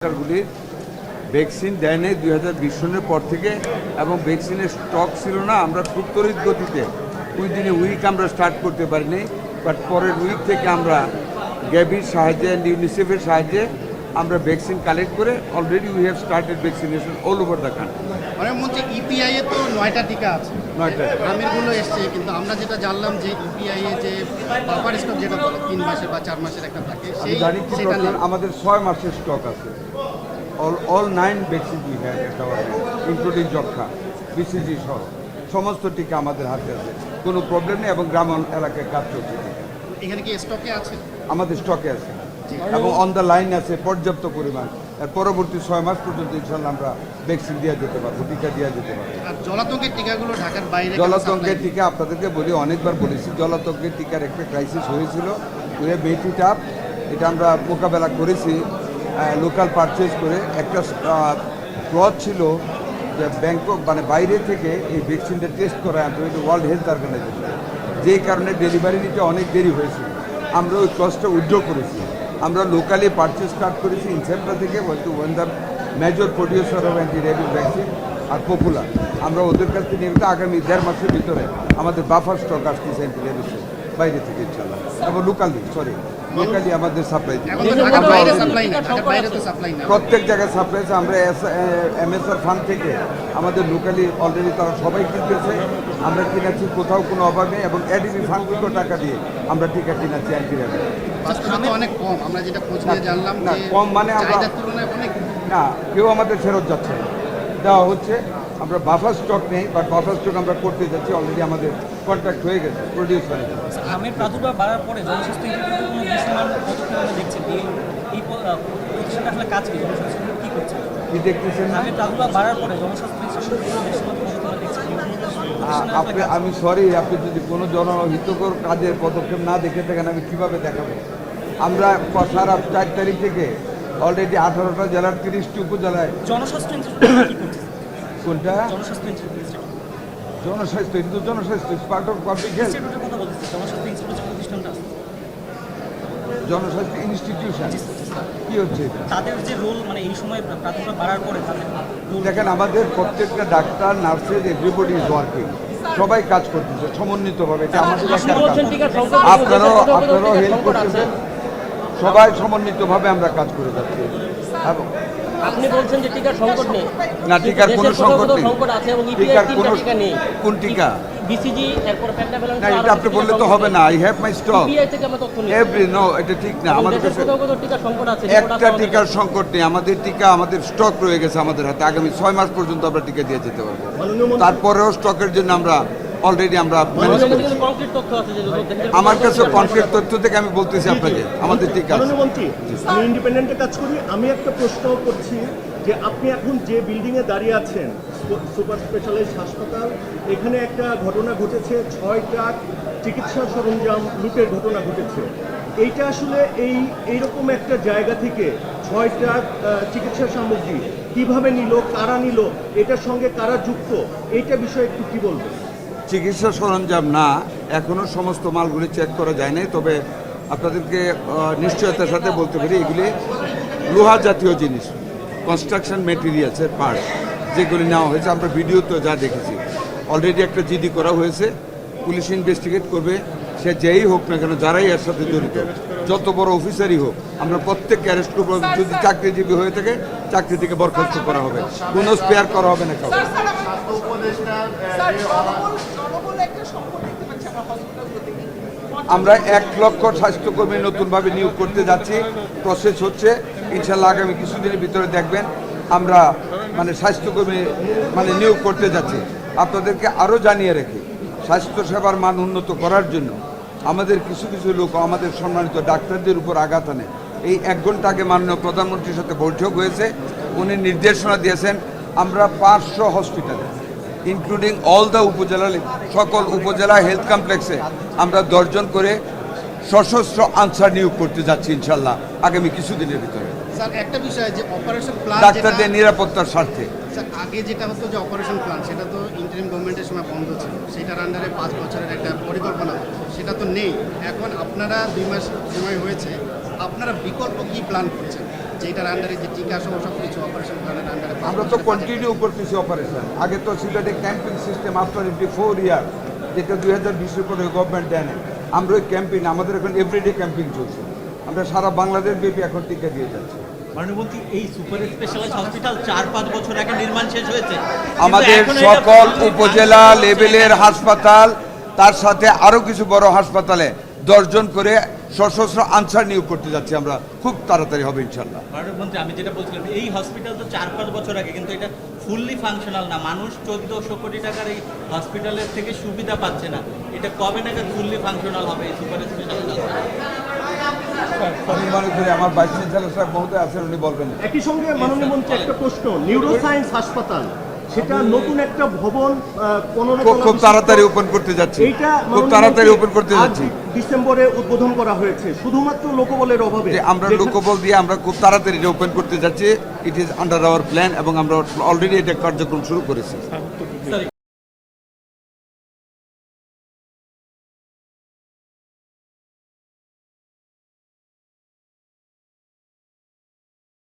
সরকারগুলির vaccine দেয় নাই 2020 সনের পর থেকে, এবং ভ্যাকসিনের স্টক ছিল না। আমরা খুব তড়িৎ গতিতে উইদিন এ উইক আমরা স্টার্ট করতে পারিনি, বাট পরের উইক থেকে আমরা গ্যাভির সাহায্যে অ্যান্ড ইউনিসেফের সাহায্যে আমরা ভ্যাকসিন কালেক্ট করে already we have started vaccination all over the country. মানে মধ্যে ইপিআই এ তো 9টা টিকা আছে, 9টা আমিরগুলো এসছে, কিন্তু আমরা যেটা জানলাম যে ইপিআই এ যে বাফার স্টক যেটা বলে 3 মাসের বা 4 মাসের একটা থাকে, আমি জানি কি সেটা নেই। আমাদের 6 মাসের স্টক আছে। all 9 vaccine we have at our including যক্ষা, বিসিজি সহ সমস্ত টিকা আমাদের হাতে আছে, কোনো প্রবলেম নেই, এবং গ্রাম এলাকায় কাজ চলছে। এখানে কি স্টকে আছে? আমাদের স্টকে আছে এবং অন দ্য লাইন আছে পর্যাপ্ত পরিমাণ। এর পরবর্তী 6 মাস পর্যন্ত ইনশাল্লাহ আমরা ভ্যাকসিন দেওয়া যেতে পারবো, টিকা দেওয়া যেতে পারবো। আর জলাতঙ্কের টিকাগুলো ঢাকার বাইরে জলাতঙ্কের টিকা আপনাদেরকে বলি, অনেকবার বলেছি, জলাতঙ্কের টিকার একটা ক্রাইসিস হয়েছিল, উই বেটিটা এটা আমরা মোকাবেলা করেছি লোকাল পারচেজ করে। একটা ক্লথ ছিল যে ব্যাংকক মানে বাইরে থেকে এই ভ্যাকসিনটা টেস্ট করা আনতে হয়েছে ওয়ার্ল্ড হেলথ অর্গানাইজেশন, যেই কারণে ডেলিভারি নিতে অনেক দেরি হয়েছিল। আমরা ওই ক্লথটা উইথড্র করেছি, আমরা লোকালি পারচেজ স্টার্ট করেছি ইনসেপ্টা থেকে, one the major producer of anti rabies vaccine আর পপুলার। আমরা ওদের কাছ থেকে নিয়ে আগামী 1.5 মাসের ভিতরে আমাদের বাফার স্টক আসতেছে অ্যান্টি রেবিসের বাইরে থেকে ইনশাল্লাহ, এবং লোকালি আমাদের সাপ্লাই প্রত্যেক জায়গায় সাপ্লাই আছে। আমরা এমএসআর ফান্ড থেকে আমাদের লোকালি অলরেডি তারা সবাই কিনতেছে, আমরা কিনেছি, কোথাও কোনো অভাব নেই, এবং এডিবি ফান্ড থেকে টাকা দিয়ে আমরা টিকা কিনেছি অ্যান্টি রেবিস। অনেক কম, আমরা যেটা খোঁজ নিয়ে জানলাম না কম মানে আমরা না, কেউ আমাদের ফেরত যাচ্ছে না, দেওয়া হচ্ছে। আমরা বাফার স্টক নেই, বাট বাফার স্টক আমরা করতে যাচ্ছি, অলরেডি আমাদের কন্ট্রাক্ট হয়ে গেছে প্রডিউসার। আমের প্রাদুর্ভাব বাড়ার পরে জনস্বাস্থ্য ইনস্টিটিউটের কোনো দৃশ্যমান পদক্ষেপ আমরা দেখছি, এই প্রতিষ্ঠানটা আসলে কাজ কী করছে? কি দেখতেছেন? আমের প্রাদুর্ভাব বাড়ার পরে জনস্বাস্থ্য ইনস্টিটিউটের কোনো দৃশ্যমান পদক্ষেপ আমরা দেখছি। আমি সরি, আপনি যদি কোনো জনহিতকর কাজের পদক্ষেপ না দেখে থাকেন, আমি কীভাবে দেখাবো? আমরা সারা 4 তারিখ থেকে অলরেডি 18টা জেলার 30টি উপজেলায় জনস্বাস্থ্য ইনস্টিটিউট কী করছে? কোনটা? জনস্বাস্থ্য ইনস্টিটিউট, জনস্বাস্থ্য, এটা তো জনস্বাস্থ্য পার্ট অফ পাবলিক হেলথ। ইনস্টিটিউটের কথা বলতেছি, জনস্বাস্থ্য ইনস্টিটিউট প্রতিষ্ঠানটা, জনস্বাস্থ্য ইনস্টিটিউশন কি হচ্ছে এটা? তাদের যে রোল, মানে এই সময় প্রাদুর্ভাব বাড়ার পরে তাদের রোল। দেখেন, আমাদের প্রত্যেকটা doctor, nurses, everybody is working, সবাই কাজ করতেছে সমন্বিতভাবে। এটা আমাদের আপনারাও হেল্প করতেছেন, সবাই সমন্বিতভাবে আমরা কাজ করে যাচ্ছি। এবং আপনি বলছেন যে টিকার সংকট নেই, না, টিকার কোনো সংকট নেই, সংকট আছে, এবং টিকার কোনো টিকা নেই। কোন টিকা? বিসিজি, এরপর না, এটা আপনি বললে তো হবে না। I have my stock EPI থেকে আমরা তথ্য নিই। নো, এটা ঠিক না। আমাদের কাছে টিকার সংকট আছে, একটা টিকার সংকট নেই। আমাদের টিকা, আমাদের স্টক রয়ে গেছে আমাদের হাতে, আগামী 6 মাস পর্যন্ত আমরা টিকা দিয়ে যেতে পারবো। তারপরেও স্টকের জন্য আমরা অলরেডি আমরা ম্যানেজ করছি। কংক্রিট তথ্য আছে যে আমার কাছে কনক্রিট তথ্য থেকে আমি বলতেছি আপনাকে, আমাদের টিকা আছে। আমি ইন্ডিপেন্ডেন্টে কাজ করি। আমি একটা প্রশ্ন করছি যে আপনি এখন যে বিল্ডিংয়ে দাঁড়িয়ে আছেন, সুপার স্পেশালাইজড হাসপাতাল, এখানে একটা ঘটনা ঘটেছে, 6 ট্রাক চিকিৎসা সরঞ্জাম লুটের ঘটনা ঘটেছে। এইটা আসলে এইরকম একটা জায়গা থেকে 6 ট্রাক চিকিৎসা সামগ্রী কিভাবে নিল, কারা নিল, এটার সঙ্গে কারা যুক্ত, এইটা বিষয়ে একটু কী বলবেন? চিকিৎসা সরঞ্জাম না, এখনও সমস্ত মালগুলি চেক করা যায় নাই, তবে আপনাদেরকে নিশ্চয়তার সাথে বলতে পারি এগুলি লোহা জাতীয় জিনিস, কনস্ট্রাকশন মেটেরিয়ালসের পার্ট যেগুলি নেওয়া হয়েছে। আমরা ভিডিওতে যা দেখেছি, অলরেডি একটা জিডি করা হয়েছে, পুলিশ ইনভেস্টিগেট করবে। সে যেই হোক না কেন, যারাই এর সাথে জড়িত, যত বড় অফিসারই হোক, আমরা প্রত্যেককে অ্যারেস্ট করবো। যদি চাকরিজীবী হয়ে থাকে, চাকরি থেকে বরখাস্ত করা হবে, কোনো স্পেয়ার করা হবে না কাউকে। আমরা 1 লক্ষ স্বাস্থ্যকর্মী নতুনভাবে নিয়োগ করতে যাচ্ছি, প্রসেস হচ্ছে। ইনশাল্লাহ আগামী কিছুদিনের ভিতরে দেখবেন আমরা স্বাস্থ্যকর্মী নিয়োগ করতে যাচ্ছি। আপনাদেরকে আরও জানিয়ে রেখে, স্বাস্থ্যসেবার মান উন্নত করার জন্য আমাদের কিছু কিছু লোক আমাদের সম্মানিত ডাক্তারদের উপর আঘাত আনে। এই 1 ঘন্টা আগে মাননীয় প্রধানমন্ত্রীর সাথে বৈঠক হয়েছে, উনি নির্দেশনা দিয়েছেন আমরা 500 হসপিটালে ইনক্লুডিং অল দ্য উপজেলা, সকল উপজেলা হেলথ কমপ্লেক্সে আমরা 10 জন করে সশস্ত্র আনসার নিয়োগ করতে যাচ্ছি ইনশাল্লাহ আগামী কিছুদিনের ভিতরে। স্যার, একটা বিষয় যে অপারেশন প্ল্যান, ডাক্তারদের নিরাপত্তার স্বার্থে। স্যার, আগে যেটা হতো যে অপারেশন প্ল্যান, সেটা তো ইন্টারিম গভর্নমেন্টের সময় বন্ধ ছিল, সেটার আন্ডারে 5 বছরের একটা পরিকল্পনা, সেটা তো নেই। এখন আপনারা 2 মাস সময় হয়েছে, আপনারা বিকল্প কি প্ল্যান করছেন? যেটার আন্ডারে যে টিকা সহ সব কিছু অপারেশন প্ল্যানের আন্ডারে আমরা তো কন্টিনিউ করতেছি অপারেশন। আগে তো সিলেটে ক্যাম্পিং সিস্টেম আফটার 4 ইয়ার, যেটা 2020-এর পরে গভর্নমেন্ট দেয় নাই। আমরা ওই ক্যাম্পিং, আমাদের এখন এভরিডে ক্যাম্পিং চলছে। আমরা সারা বাংলাদেশ ব্যাপী এখন টিকা দিয়ে যাচ্ছি। মাননীয় এই সুপার স্পেশালাইজড হসপিটাল 4-5 বছর আগে নির্মাণ শেষ হয়েছে, আমাদের সকল উপজেলা লেভেলের হাসপাতাল, তার সাথে আরও কিছু বড় হাসপাতালে 10 জন করে সশস্ত্র আনসার নিয়োগ করতে যাচ্ছি আমরা, খুব তাড়াতাড়ি হবে ইনশাল্লাহ। মাননীয় আমি যেটা বলছিলাম, এই হসপিটাল তো 4-5 বছর আগে, কিন্তু এটা ফুললি ফাংশনাল না। মানুষ 1400 কোটি টাকার এই হসপিটালের থেকে সুবিধা পাচ্ছে না। এটা কবে নাগাদ ফুললি ফাংশনাল হবে এই সুপার স্পেশালাইজড হসপিটাল? আমি মনে করি আমার ভাইস চ্যান্সেলর সাহেব মহোদয় আছেন, উনি বলবেন। একই সঙ্গে মাননীয় মন্ত্রী একটা প্রশ্ন, নিউরোসায়েন্স হাসপাতাল সেটা নতুন একটা ভবন 15 খুব তলা তাড়াতাড়ি বিশিষ্ট। ওপেন করতে যাচ্ছি, এইটা খুব তাড়াতাড়ি ওপেন করতে যাচ্ছি। ডিসেম্বরে উদ্বোধন করা হয়েছে শুধুমাত্র লোকবলের অভাবে। যে আমরা লোকবল দিয়ে আমরা খুব তাড়াতাড়ি ওপেন করতে যাচ্ছি। It is under hour plan এবং আমরা অলরেডি এটা কার্যক্রম শুরু করেছি।